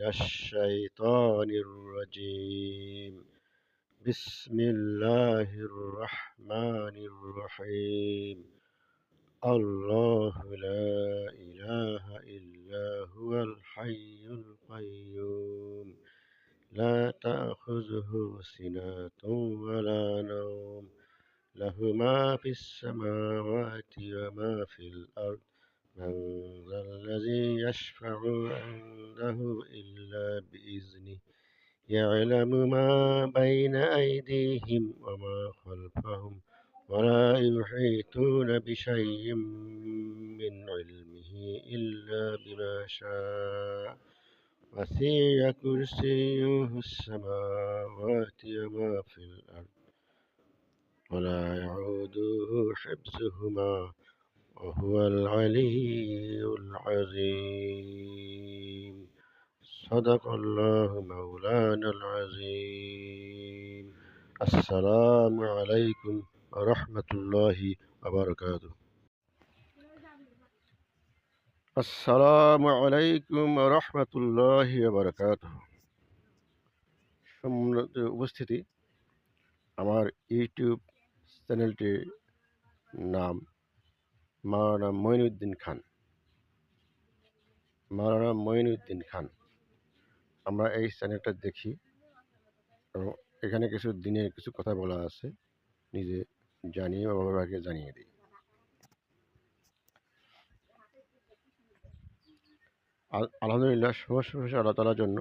الشيطان الرجيم. بسم الله الرحمن الرحيم. الله لا إله إلا هو الحي القيوم لا تأخذه سنة ولا نوم له ما في السماوات وما في الأرض من ذا الذي يشفع عنده إلا بإذنه يعلم ما بين أيديهم وما خلفهم ولا يحيطون بشيء من علمه إلا بما شاء وسع كرسيه السماوات وما في الأرض ولا يعوده حفظهما وهو العلي العظيم. صدق الله مولانا العظيم. السلام عليكم ورحمة الله وبركاته. আসসালামু আলাইকুম রহমতুল্লাহি ওয়া বারাকাতুহু। সম্মানিত উপস্থিতি, আমার ইউটিউব চ্যানেলটির নাম মাওলানা মঈনুদ্দিন খান। মাওলানা মঈনুদ্দিন খান, আমরা এই চ্যানেলটা দেখি এবং এখানে কিছু দিনের কিছু কথা বলা আছে, নিজে জানিয়ে বাবাকে জানিয়ে দিই। আলহামদুলিল্লাহ, সমস্ত প্রশংসা আল্লাহ তাআলার জন্য।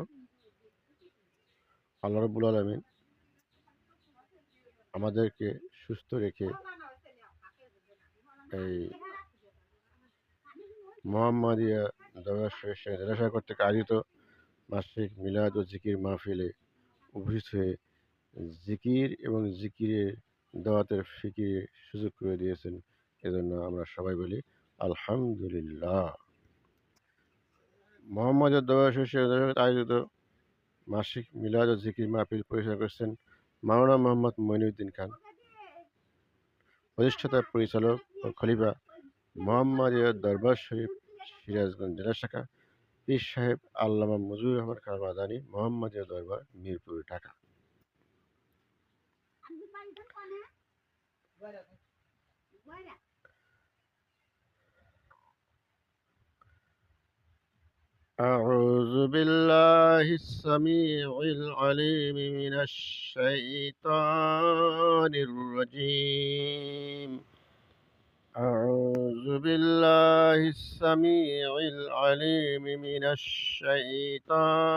আল্লাহ রাব্বুল আলামিন আমাদেরকে সুস্থ রেখে এই মোহাম্মদিয়া দরবার শরীফে জেলাশাখা কর্তৃক আয়োজিত মাসিক মিলাদ ও জিকির মাহফিলে উপস্থিত হয়ে জিকির এবং জিকিরের দাওয়াতের ফিকিরের সুযোগ করে দিয়েছেন। এজন্য আমরা সবাই বলি আলহামদুলিল্লাহ। মোহাম্মদিয়া দরবার শরীফে আয়োজিত মাসিক মিলাদ ও জিকির মাহফিল পরিচালনা করছেন মাওলানা মোহাম্মদ মঈনুদ্দিন খান, প্রতিষ্ঠাতা পরিচালক ও খলিফা মোহাম্মদিয়া দরবার শরীফ সিরাজগঞ্জ জেলা শাখা, পীর সাহেব আল্লামা মুজিবুর রহমান খান মাদানী, মোহাম্মদিয়া দরবার, মিরপুর, ঢাকা। أعوذ بالله السميع العليم من الشيطان الرجيم. أعوذ بالله السميع العليم من الشيطان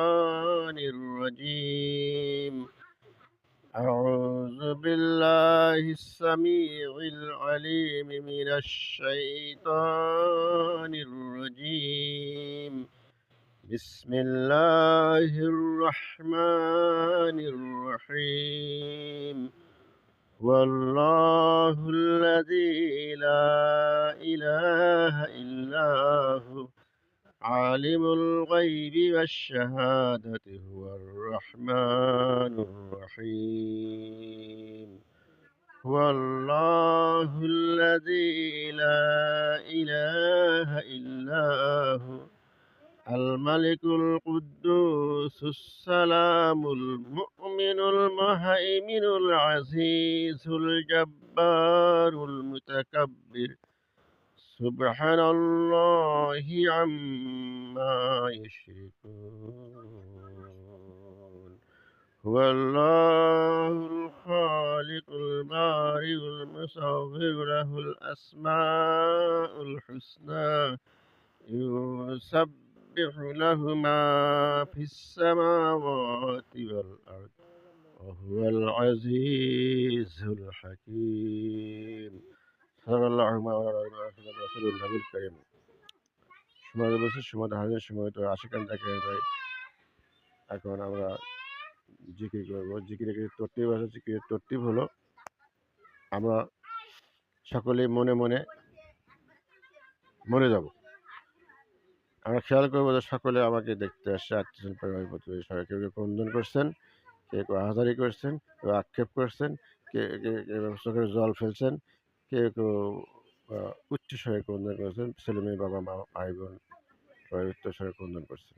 الرجيم. أعوذ بالله السميع العليم من الشيطان الرجيم. بسم الله الرحمن الرحيم. والله الذي لا إله إلا هو عالم الغيب والشهادة هو الرحمن الرحيم. هو الله الذي لا إله إلا هو الملك القدوس السلام المؤمن المهيمن العزيز الجبار المتكبر سبحان الله عما يشركون. هو الله الخالق البارئ المصور له الأسماء الحسنى يسبح له ما في السماوات والأرض وهو العزيز الحكيم. صدق الله مولانا رسول النبي الكريم. সময় বলছে, সময় হাজার সময় তো আশিকান থাকে ভাই। এখন আমরা জিকির করবো। জিকিরের কিছু তরতিব আছে। জিকিরের তরতিব হলো, আমরা সকলে মনে মনে মরে যাব। আমরা খেয়াল করবো যে সকলে আমাকে দেখতে আসছে, আত্মীয় পরিবার প্রতিবেশী সবাই। কেউ কেউ ক্রন্দন করছেন, কেউ কেউ আহাজারি করছেন, কেউ আক্ষেপ করছেন, কেউ চোখের জল ফেলছেন, কেউ কেউ উচ্চ স্বরে ক্রন্দন করছেন। ছেলে মেয়ে, বাবা মা, ভাই বোন সবাই উচ্চ স্বরে ক্রন্দন করছেন।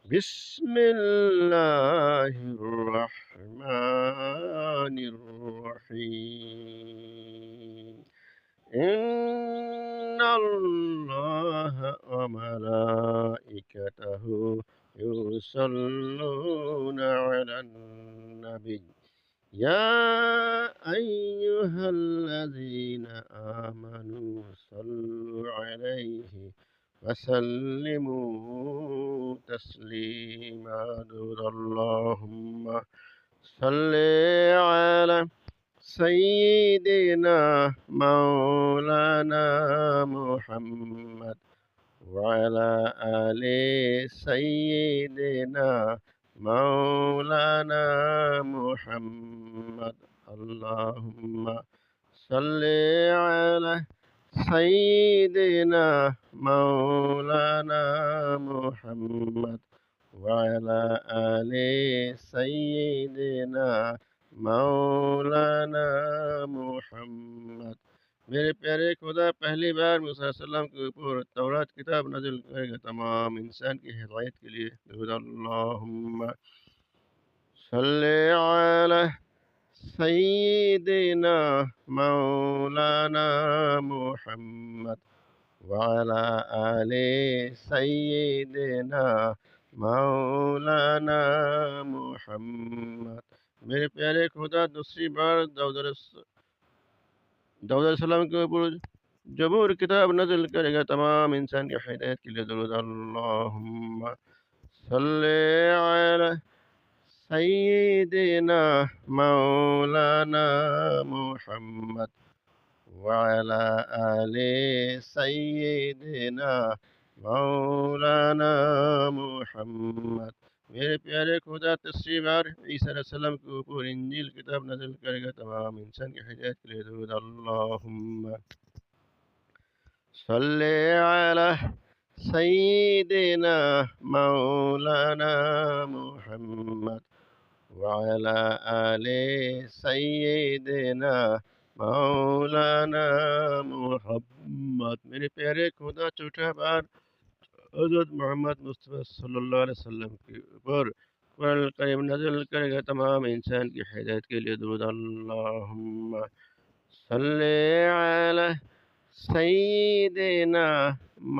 بسم الله الرحمن الرحيم إن الله وملائكته يصلون على النبي يا أيها الذين آمنوا صلوا عليه وسلموا تسليما اللهم صل على سيدنا مولانا محمد وعلى آل سيدنا مولانا محمد اللهم صل على سيدنا مولانا محمد وعلى آل سيدنا मौलाना मोहम्मद। मेरे प्यारे खुदा पहली बार मूसा सल्लम के ऊपर तौरात किताब नाजिल करेगा तमाम इंसान की हिदायत के लिए। अल्लाहुम्मा सल्ले अला सय्यिदिना मौलाना मुहम्मद वअला आले सय्यिदिना मौलाना मुहम्मद। मेरे प्यारे खुदा दूसरी बार दाऊद अलैहिस्सलाम के ऊपर जबूर किताब नज़ल करेगा तमाम इंसान की हिदायत के लिए। दुरूद अल्लाहुम्मा सल्ले अला सय्यिदिना मौलाना मुहम्मद वअला आले सय्यिदिना मौलाना मुहम्मद। मेरे प्यारे खुदा तीसरी बार ईसा अलैहिस्सलाम के ऊपर इंजील किताब नाज़िल करेगा तमाम इंसान की हिदायत के लिए। दुरूद अल्लाहुम्मा सल्ले अला सय्यिदिना मौलाना मुहम्मद वअला आले सय्यिदिना मौलाना मुहम्मद। मेरे प्यारे खुदा चौथा बार हज़रत मोहम्मद मुस्तफ़ा सल्लल्लाहु अलैहि वसल्लम के ऊपर कुरान करीम नाज़िल करेगा तमाम इंसान की हिदायत के लिए। दुरूद अल्लाहुम्मा सल्ले अला सय्यिदिना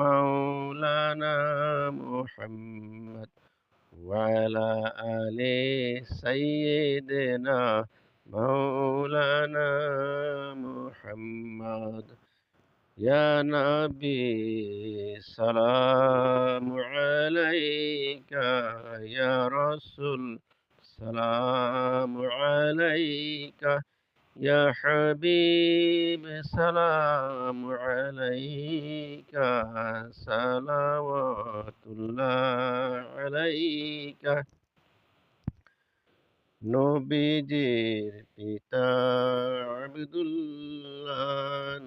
मौलाना मुहम्मद वअला आले सय्यिदिना मौलाना मुहम्मद। या नबी सलाम अलैका या रसूल सलाम अलैका या हबीब सलाम अलैका सलावतुल्लाह अलैका। নবীজির পিতা আব্দুল্লাহ,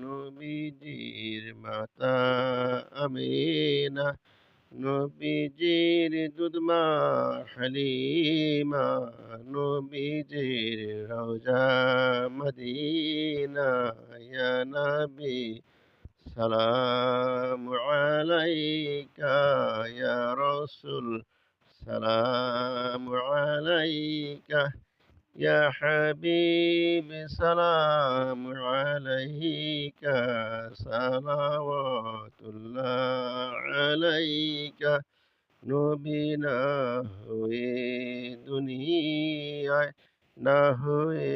নবীজির মাতা আমিনা, নবীজির দুধমা হালিমা, নবীজির রওজা মদিনা। ইয়া নবী সালাম আলাইকা ইয়া রাসূল সালাম আলাইকা ইয়া হাবিব সালাম আলাইকা সালাওয়াতুল্লাহ আলাইকা। নবী না হয়ে দুনিয়ায় না হয়ে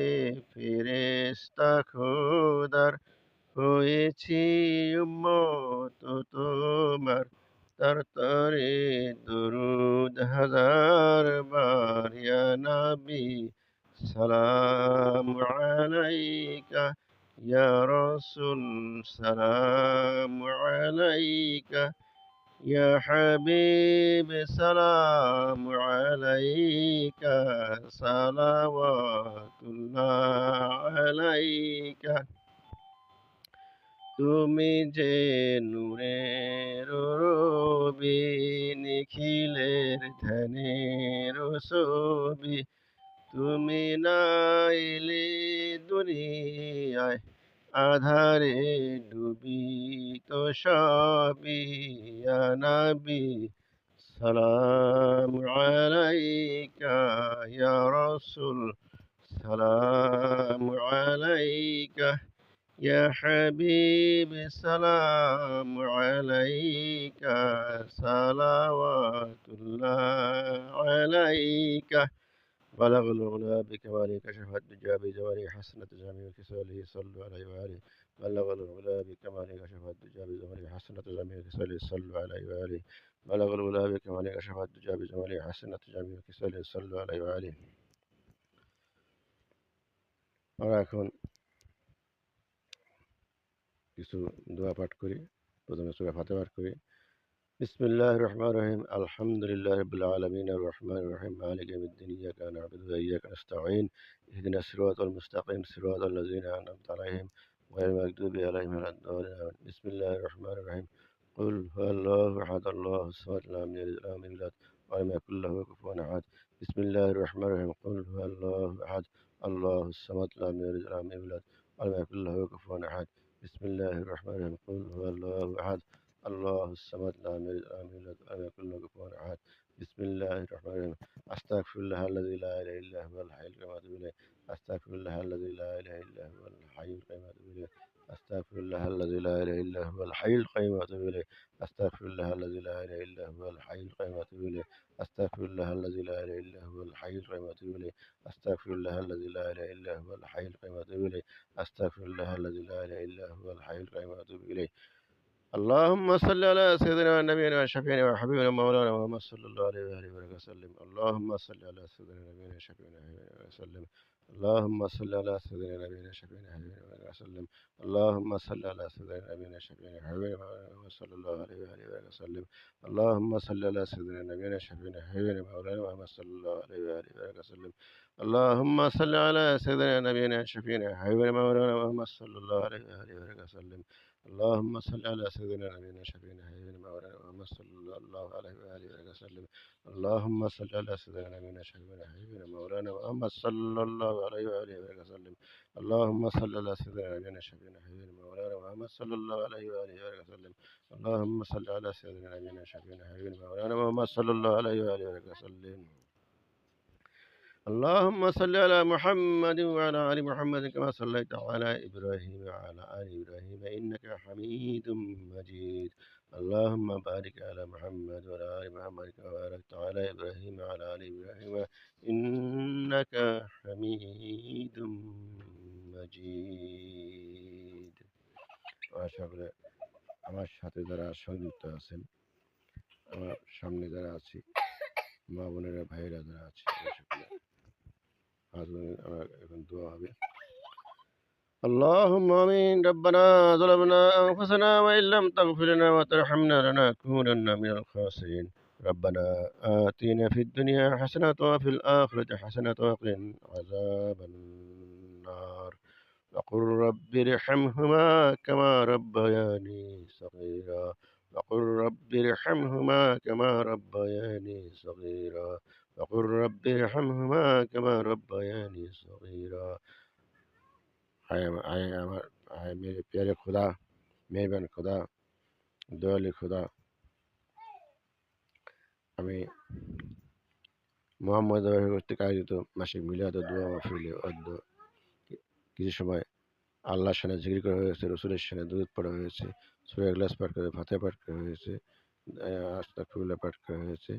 ফেরেশতা খোদার হয়েছি উম্মত তোমার। তার তরে দরুদ হাজার বার। ইয়া নবী সালাম আলাইকা ইয়া রাসূল সালাম আলাইকা ইয়া হাবিব সালাম আলাইকা সালাওয়াতুল্লাহ আলাইকা। তুমি যে নূরের রবি, নিখিলের ধ্যানের ছবি, তুমি না এলে দুনিয়ায় আধারে ডুবি তো সবই। ইয়া নবী সালাম আলাইকা ইয়া রাসূল সালাম আলাইকা ইয়া হাবিব সালাম আলাইকা সালাওয়াতুল্লাহ আলাইকা بلغ العلا بكماله كشف الدجى بجماله حسنة جميع كساله صلوا عليه وآله بلغ العلا بكماله كشف الدجى بجماله حسنة جميع كساله صلوا عليه وآله بلغ العلا بكماله كشف الدجى بجماله حسنة جميع كساله صلوا عليه وآله আমরা এখন কিছু দোয়া পাঠ করি। প্রথমে সূরা ফাতিহা পাঠ করি। বিসমিল্লাহির রহমানির রহিম আলহামদুলিল্লাহি রাব্বিল আলামিন আর রহমানির রহিম মালিকি ইয়াউমিদ্দিন ইয়াকা না'বুদু ওয়া ইয়াকা নাস্তাঈন ইহদিনাস সিরাতাল মুস্তাকিম সিরাতাল লাযিনা আন'আমতা আলাইহিম গায়রিল মাগদুবি আলাইহিম ওয়ালাদ-দাল্লিন বিসমিল্লাহির রহমানির রহিম قل هو الله أحد الله الصمد لم يلد ولم يولد ولم يكن له كفوا أحد بسم الله الرحمن الرحيم قل هو الله أحد الله الصمد لم يلد ولم يولد ولم يكن له كفوا أحد بسم الله الرحمن الرحيم قل هو الله أحد الله الصمد لم يلد ولم يولد ولم يكن له كفوا أحد بسم الله الرحمن الرحيم أستغفر الله الذي لا إله إلا هو الحي القيوم وأتوب إليه أستغفر الله الذي لا إله إلا هو الحي القيوم وأتوب إليه أستغفر الله الذي لا إله إلا هو الحي القيوم وأتوب إليه أستغفر الله الذي لا إله إلا هو الحي القيوم وأتوب إليه أستغفر الله الذي لا إله إلا هو الحي القيوم وأتوب إليه أستغفر الله الذي لا إله إلا هو الحي القيوم وأتوب إليه أستغفر الله الذي لا إله إلا هو الحي القيوم وأتوب إليه اللهم صل على سيدنا نبينا وشفيعنا وحبيبنا مولانا محمد صلى الله عليه وآله وسلم اللهم صل على سيدنا نبينا وشفيعنا وسلم اللهم صل على سيدنا نبينا وشفيعنا وسلم اللهم صل على سيدنا نبينا وشفيعنا وحبيبنا صلى الله عليه وآله وسلم اللهم صل على سيدنا نبينا وشفيعنا وحبيبنا مولانا محمد صلى الله عليه وآله وسلم اللهم صل على سيدنا نبينا وشفيعنا وحبيبنا مولانا محمد صلى الله عليه وآله وسلم اللهم صل على سيدنا نبينا شفينا حبيبنا مولانا محمد صلى الله عليه وآله وسلم اللهم صل على سيدنا نبينا شفينا حبيبنا مولانا محمد صلى الله عليه وآله وسلم اللهم صل على سيدنا نبينا شفينا حبيبنا مولانا محمد صلى الله عليه وآله وسلم اللهم صل على سيدنا نبينا شفينا حبيبنا مولانا محمد صلى الله عليه وآله وسلم اللهم صل على محمد وعلى آل محمد كما صليت على إبراهيم وعلى آل إبراهيم إنك حميد مجيد اللهم بارك على محمد وعلى آل محمد كما باركت على إبراهيم وعلى آل إبراهيم إنك حميد مجيد আশা করি আমার সাথে যারা সংযুক্ত আছেন আমার সামনে যারা আছি মা বোনেরা ভাইয়েরা যারা আছে এখন দোয়া হবে اللهم آمين ربنا ظلمنا أنفسنا وإن لم تغفر لنا وترحمنا لنكونن من الخاسرين ربنا آتنا في الدنيا حسنة وفي الآخرة حسنة وقنا عذاب النار وقل رب ارحمهما كما ربياني صغيرا وقل رب ارحمهما كما ربياني صغيرا وقل رب ارحمهما كما ربياني صغيرا हाय मेरे प्यारे खुदा मेहरबान खुदा দয়ালু খুদা আমি মোহাম্মদ কর্তৃক আয়োজিত মাসিক মিলাদ ও দোয়া মাহফিলে কিছু সময় আল্লাহর সামনে জিকির করা হয়েছে, রসুলের সামনে দুরূদ পড়া হয়েছে, সূরা ইখলাস পাঠ করে ফাতিহা পাঠ করা হয়েছে, আস্তাগফিরুল্লাহ পাঠ করা হয়েছে।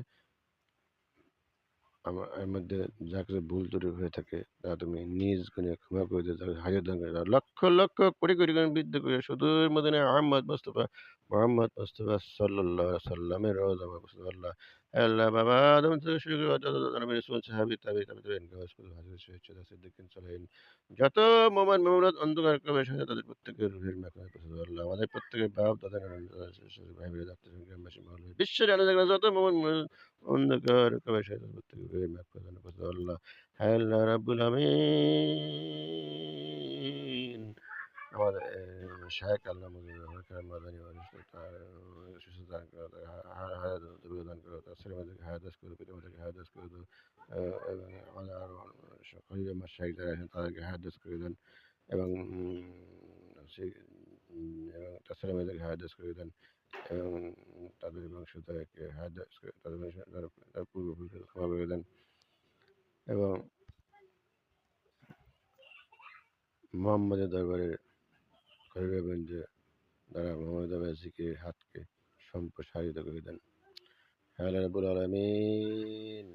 এর মধ্যে যা কিছু ভুল ত্রুটি হয়ে থাকে তা তুমি নিজ গুণে ক্ষমা করে দিও, তাকে হাজার দান করে দাও, লক্ষ লক্ষ কোটি কোটি গুণ বৃদ্ধি করে সুদূর মদিনা আহমদ মুস্তফা মোহাম্মদ মুস্তফা সাল্লাল্লাহু আলাইহি সাল্লামের রওজা মুস্তফা আল্লাহ আল্লাহ বাবা আদম থেকে শুরু করে যত নবী রাসূল সাহাবী তাবেঈন সিদ্দিকিন সালেহিন যত মুমিন মুমিনাত অন্ধকার কবে সাথে তাদের প্রত্যেকের রূহের মাগফিরাত করুন আল্লাহ। আমাদের প্রত্যেকের বাপ দাদা ভাই বোনেদের আত্মীয় গ্রামবাসী মহল্লা বিশ্বের যত মুমিন অন্ধকার কবে সাথে তাদের প্রত্যেকের রূহের মাগফিরাত করুন আল্লাহ। হ্যাঁ আল্লাহ রাব্বুল আমিন। আমাদের শায়েখ আল্লাহ মাদানী সুস্থ দান করো, হায়াত দান করো, তার ছেলেমেয়েদেরকে হায়াত করো, পিতামাতাকে হায়াত করে দাও এবং আমাদের আরও সকলের আমার শায়েখ যারা আছেন তাদেরকে হায়াত করে দেন এবং তার ছেলেমেয়েদেরকে হায়াত করে দেন এবং তাদের বংশধরকে হায়াত করে তাদের তার পূর্বপুরুষকে ক্ষমা করে দেন এবং মোহাম্মদের দরবারে করে দেবেন যে তারা মোহাম্মদ জিকিরের হাতকে সম্প্রসারিত করে দেন। হে আল্লাহ রাব্বুল আলামিন,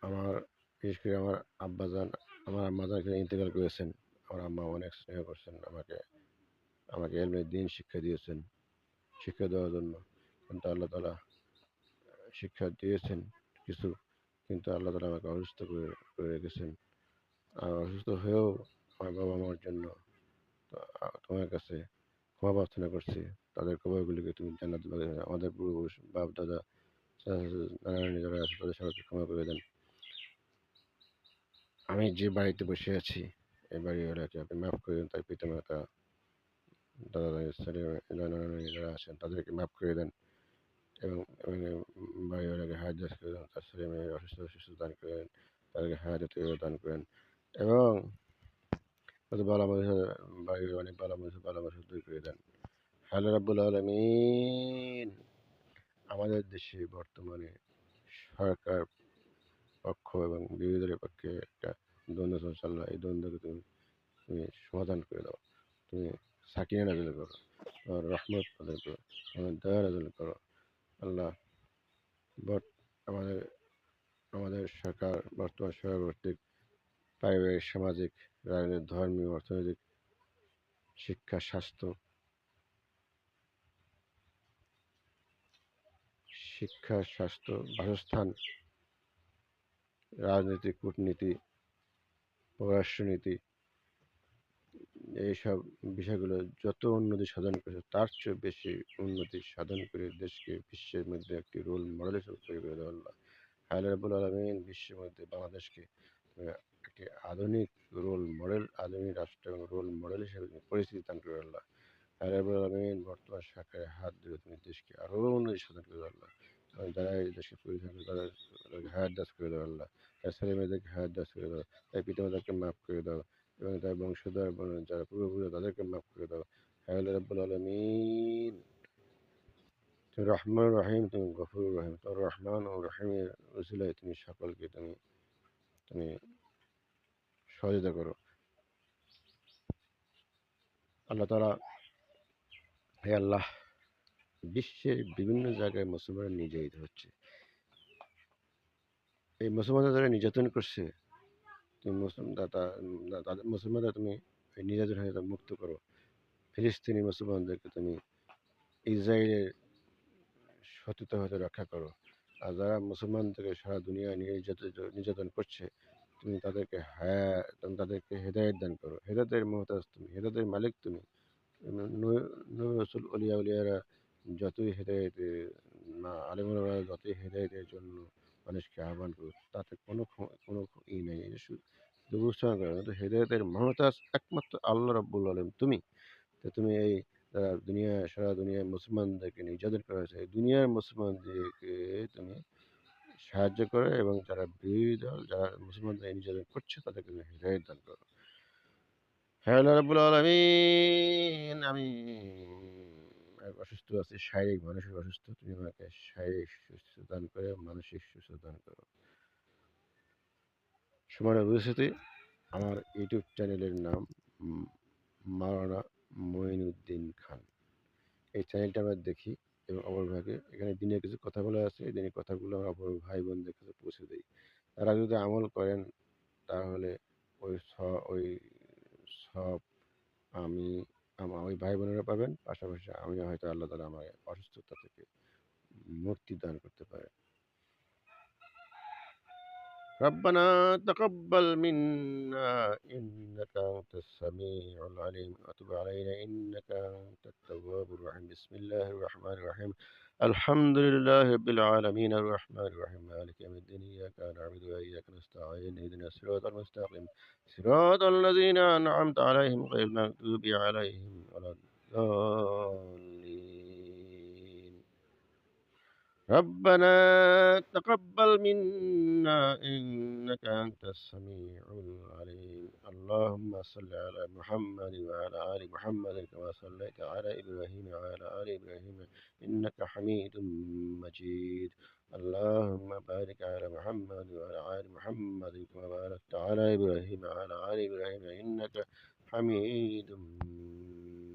আমার বিশেষ করে আমার আব্বাজান আমার আম্মাজান ইন্তেকাল করেছেন। আমার আম্মা অনেক স্নেহ করছেন আমাকে, আমাকে এলমে দ্বীন শিক্ষা দিয়েছেন, শিক্ষা দেওয়ার জন্য। কিন্তু আল্লাহ তাআলা শিক্ষা দিয়েছেন কিছু, কিন্তু আল্লাহ তাআলা আমাকে অসুস্থ করে রেখেছেন। আর অসুস্থ হয়েও আমার বাবা মার জন্য তোমার কাছে ক্ষমা প্রার্থনা করছি। তাদের কবরগুলিকে তুমি জান্নাত বাগিয়ে দাও। আমাদের পূর্বপুরুষ বাপ দাদা নানা নানি যারা আছে তাদের সবাইকে ক্ষমা করে দেন। আমি যে বাড়িতে বসে আছি এই বাড়িওয়ালাকে আপনি মাফ করে দেন, তার পিতামাতা দাদা দাদি ছেলে নানা নানি যারা আছেন তাদেরকে মাফ করে দেন এবং বাড়িওয়ালাকে হায়াত করে দেন, তার ছেলে মেয়ে অসুস্থ দান করেন, তাদেরকে হায়াত দান করেন এবং তাদের বাড়ির অনেক বালা দূর করে দেন। আল্লাহ রাব্বুল আলামিন, আমাদের দেশে বর্তমানে সরকার পক্ষ এবং বিরোধীদের পক্ষে একটা দ্বন্দ্ব চলছে। এই দ্বন্দ্বকে তুমি সমাধান করে দাও। তুমি সাকিনা নাযিল করো, তোমার রহমত নাযিল করো, তোমার দয়া নাযিল করো। আল্লাহ, আমাদের আমাদের সরকার বর্তমান সরকার কর্তৃক পারিবারিক, সামাজিক, রাজনৈতিক, ধর্মীয়, অর্থনৈতিক, শিক্ষা, স্বাস্থ্য, বাসস্থান, রাজনীতি, কূটনীতি, পররাষ্ট্রনীতি, এইসব বিষয়গুলো যত উন্নতি সাধন করেছে তার চেয়ে বেশি উন্নতি সাধন করে দেশকে বিশ্বের মধ্যে একটি রোল মডেল হিসেবে তৈরি করে দেওয়া। আল্লাহ, আল্লাহ রাব্বুল আলামিন, বিশ্বের মধ্যে বাংলাদেশকে একটি আধুনিক আধুনিক রাষ্ট্র এবং রোল মডেল হিসেবে পরিচিতি দান করে। আল্লাহ, আল্লাহ রাব্বুল আলামিন, বর্তমান সরকারের হাত ধরে তুমি দেশকে আরও উন্নতি সাধন করে দাও। আল্লাহ, যারা এই দেশকে পরিচালনা করে তাদেরকে হায়াত দাস করে দাও। আল্লাহ, তার ছেলে মেয়েদেরকে হায়াত দাস করে দাও, তার পিতামাতাকে মাফ করে দাও এবং তার বংশধর যারা পূর্বপুরুষ তাদেরকে মাফ করে দাও। হে আল্লাহ রাব্বুল আলামিন, তুমি রহমান রহিম, তুমি গফুর রহিম, তোর রহমান ও রহিমের উসিলায় তুমি সকলকে তুমি সহযোগিতা করো। আল্লাহ তাআলা, হে আল্লাহ, বিশ্বের বিভিন্ন জায়গায় মুসলমানরা নির্যাতিত হচ্ছে। এই মুসলমানরা যারা নির্যাতন করছে, তুমি মুসলমানরা তুমি এই নির্যাতন হয়ে মুক্ত করো। ফিলিস্তিনি মুসলমানদেরকে তুমি ইসরায়েলের শত্রুতা হতে রক্ষা করো। আর যারা মুসলমানদেরকে সারা দুনিয়ায় নির্যাতন করছে, তুমি তাদেরকে হেদায়েত দান করো। হেদায়েতের মুহতাজ তুমি, হেদায়েতের মালিক তুমি। নবী রাসূল উলিয়ারা যতই হেদায়েতের আলেমরা যতই হেদায়েতের জন্য মানুষকে আহ্বান করুক, তাতে কোনো নেই। বুঝতে পারো, হেদায়েতের মুহতাজ একমাত্র আল্লাহ রাব্বুল আলামিন তুমি। তো তুমি এই সারা দুনিয়ায় মুসলমানদেরকে নির্যাতন করা হয়েছে, এই দুনিয়ার মুসলমানদেরকে তুমি সাহায্য করো এবং যারা বিরোধী দল, যারা মুসলমানদের নির্যাতন করছে তাদেরকে তুমি হেদায়েত দান করো। হে আল্লাহ রাব্বুল আলামিন, আমি অসুস্থ আছি, শারীরিক মানসিক অসুস্থ। তুমি আমাকে শারীরিক সুস্থতা দান করে, মানসিক সুস্থতা দান করো। সুমানের উপস্থিতি, আমার ইউটিউব চ্যানেলের নাম মাওলানা মঈনুদ্দিন খান। এই চ্যানেলটা আমরা দেখি এবং অপর ভাগে এখানে দিনের কিছু কথা বলা আছে, এই দিনের কথাগুলো আমরা অপর ভাই বোনদের কাছে পৌঁছে দিই। তারা যদি আমল করেন তাহলে ওই সব আমি আমার ওই ভাই বোনেরা পাবেন, পাশাপাশি আমি হয়তো আল্লাহ তাআলা আমার অসুস্থতা থেকে মুক্তি দান করতে পারে। ربنا تقبل منا إنك أنت السميع العليم وتب علينا إنك أنت التواب الرحيم. بسم الله الرحمن الرحيم. الحمد لله رب العالمين الرحمن الرحيم مالك يوم الدين إياك نعبد وإياك نستعين اهدنا الصراط المستقيم صراط الذين أنعمت عليهم غير المغضوب عليهم ولا الضالين. ربنا تقبل منا إنك أنت السميع العليم اللهم صل على محمد وعلى آل محمد كما صليت على إبراهيم وعلى آل إبراهيم إنك حميد مجيد اللهم بارك على محمد وعلى آل محمد كما باركت على إبراهيم وعلى آل إبراهيم إنك حميد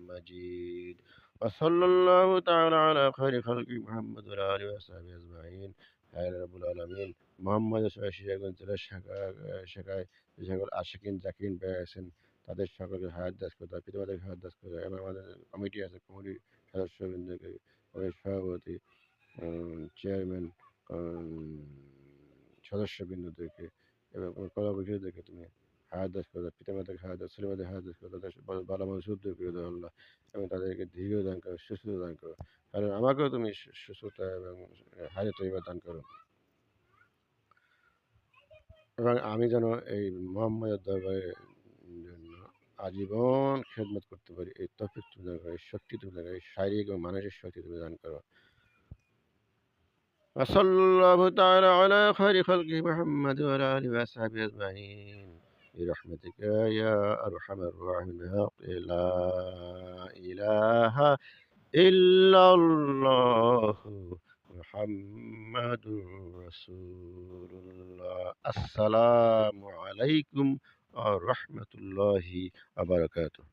مجيد وصلى الله تعالى على خير خلق محمد وعلى آله وصحبه أجمعين আল্লাহ রাব্বুল আলামিন মুহাম্মদের শাখায় যে সকল আশিকিন জাকিরিন ভাই আছেন তাদের সকলকে হায়াত দাস করে তার পিতামাতাকে হায়াত দাস করে এবং আমাদের কমিটি আছে কমিটির সদস্যবৃন্দকে কমিটির সভাপতি চেয়ারম্যান সদস্যবৃন্দদেরকে এবং কলাবৃক্ষদেরকে তুমি হায়াত দাস করে দাও পিতামাতাকে হায়াত দাও ছেলেমেয়েদের হায়াত দাস করে তাদের ভালো মানুষ উদ্যোগ করে দাও আল্লাহ এবং তাদেরকে দীর্ঘ দান করো সুস্থতা দান করো কারণ আমাকেও তুমি সুস্থতা এবং হায়াত তৈবা দান করো এবং আমি যেন এই মোহাম্মদের দরবারের জন্য আজীবন খেদমত করতে পারি এই তৌফিক তুমি দান করো এই শক্তি তুমি দান করো এই শারীরিক এবং মানসিক শক্তি তুমি দান করো وصلى الله تعالى على خير خلقه محمد وعلى آله وصحبه أجمعين برحمتك يا أرحم الراحمين لا إله إلا الله محمد رسول الله السلام عليكم ورحمة الله وبركاته